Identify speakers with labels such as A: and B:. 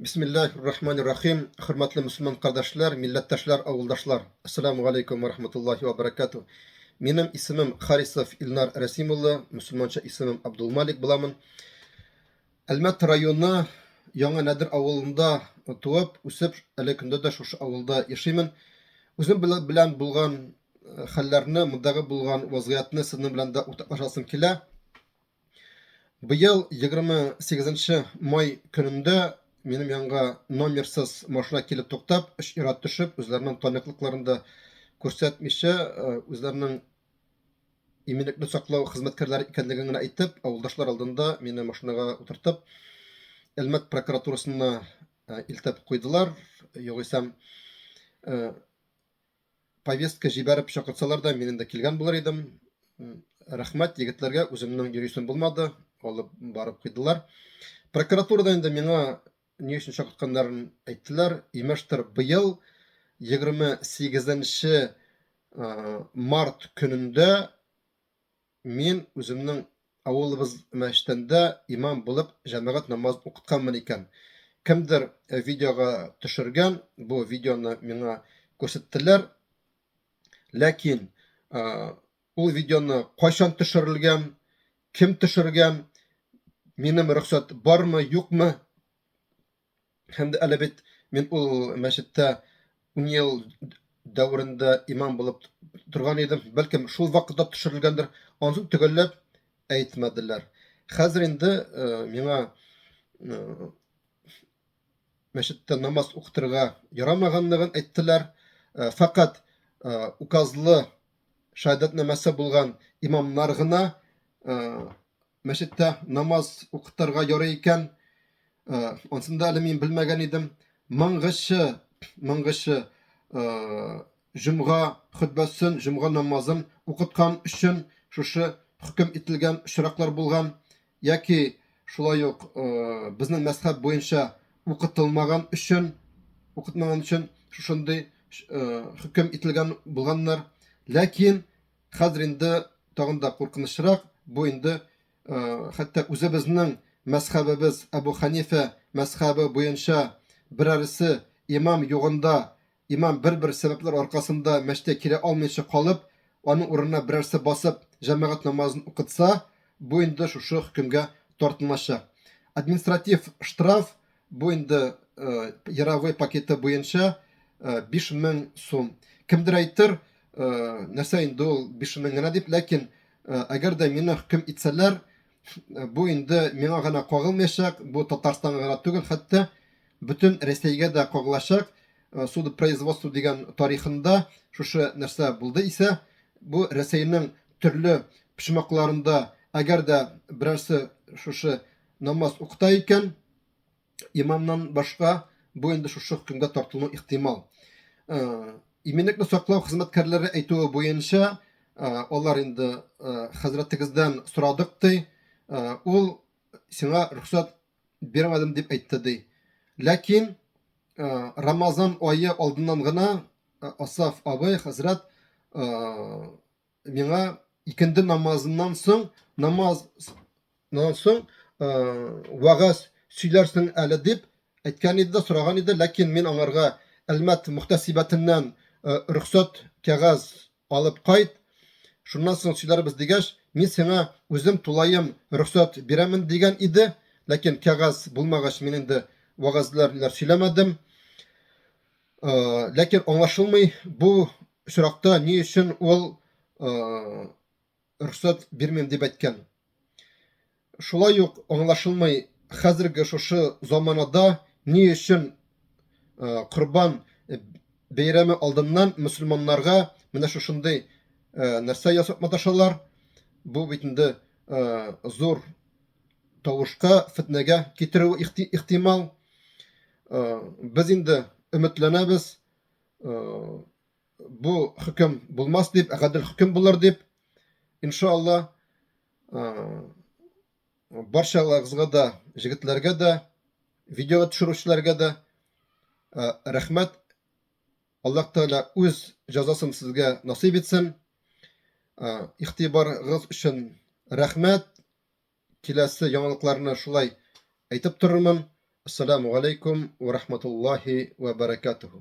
A: Bismillahirrahmanirrahim. Hürmetli Müslüman kardeşler, milletteşler, avuldaşlar. Esselamu aleyküm ve rahmetullahi ve berekatuh. Benim ismim Harisov İlnar Rasimullah, Müslümança ismim Abdülmalik bulamın. Elmet rayonu Яңа Нәдер avulunda туып, үсеп, әле көндә дә шушы авылда яшәймен. Үзем белән булган хәлләрне, мондагы булган вазгыятны сезнең белән дә уртаклашасым килә. Быел 28 май көнендә минем янга номерсыз машина килеп туктап, эш ират төшеп, үзләренең таныклыкларын да күрсәтмичә, үзләренең иминлекне саклау хезмәткәрләре икәнлеген генә әйтеп, авылдашлар алдында мине машинага утыртып, Әлмәт прокуратурасына илтеп куйдылар. Югыйсәм, повестка җибәреп чакырсалар да, мин инде килгән булыр идем. Рәхмәт егетләргә, үземнең йөрисем булмады, алып барып куйдылар. Прокуратурада инде миңа ни өчен чакыртканнарын әйттеләр. Имештер, быел 28 март көнендә мин үземнең авылыбыз мәчетендә имам булып җәмәгать намазын укытканмын икән. Кемдер видеога төшергән, бу видеоны миңа күрсәттеләр. Ләкин ул видеоны кайчан төшерелгән, кем төшергән, минем рөхсәт бармы, юкмы? Һәм дә әле бит мин ул мәчеттә 10 ел дәврендә имам булып торган идем. Бәлкем шул вакытта төшерелгәндер. Аны төгәлләп әйтмәделәр. Хәзер инде миңа мәчеттә намаз укытырга ярамаганлыгын әйттеләр. Фақат указлы шаһадәтнамәсе булган имамнар гына мәчеттә намаз укытырга ярый икән. Онсында әле мин белмәгән идем. Моңгышы җомга хутбасын, җомга намазын укыткан өчен шушы хөкем ителгән очраклар булган, яки шулай ук безнең мәзһәб буенча укытылмаган өчен, шушындый хөкем ителгән булганнар. Ләкин хәзер инде тагын да куркынычрак, бу инде хәтта үзебезнең мәзһәбебез Абу Ханифа мәзһәбе буенча берәрсе имам югында, имам бер сәбәпләр аркасында мәчеткә килә алмыйча калып, аның урынына берәрсе басып җәмәгать намазын укытса, бу инде шушы хөкемгә тартылачак. Административ штраф бу инде яровой пакеты буенча 5000 сум. Кемдер әйтер, нәрсә инде ул 5000 генә дип, ләкин әгәр дә мине хөкем итсәләр, бу инде миңа гына кагылмаячак, бу Татарстанга гына түгел, хәтта бөтен Россиягә дә кагылачак. Судопроизводство дигән тарихында шушы нәрсә булды исә, бу Россиянең төрле пишмакларында әгәр дә берәрсе шушы намаз укыта икән, имамнан башка, бу инде шушы хөкемгә тартылу ихтимал. Иминлекне саклау хезмәткәрләре әйтүе буенча, алар инде хәзрәтегездән сорадык ди, ул сиңа рөхсәт бирмәдем дип әйтте ди. Ләкин Рамазан айы алдыннан гына Асаф абый хәзрәт миңа икенде намазыннан соң вагаз сөйләрсең әле дип әйткән иде, сораган иде, ләкин мин аңарга Әлмәт мөхтәсибәтеннән рөхсәт кәгазь алып кайт, шуннан соң сөйләрбез дигәч, мин сиңа үзем тулаем рөхсәт бирәмен дигән иде, ләкин кәгазь булмагач мин инде вагазлар сөйләмәдем. Ләкин аңлашылмый, бу очракта ни өчен ул рөхсәт бирмим дип әйткән. Шулай ук аңлашылмый, хәзерге шушы заманада ни өчен Корбан бәйрәме алдыннан мөселманнарга менә шушындый нәрсә ясап маташалар. Бу бит инде зур тавышка, фитнәгә китерү ихтимал. Без инде өметләнәбез, бу хөкем булмас дип, гадел хөкем булыр дип. Иншалла, барчаларыгызга да, җегетләргә дә, видео төшерүчеләргә дә рәхмәт. Аллаһ Тәгалә үз җәзасын сезгә насыйп итсен. Игътибарыгыз өчен рәхмәт. Киләсе яңалыкларны шулай әйтеп торырмын. Ассаламу алейкум ва рахматуллахи ва баракатуху.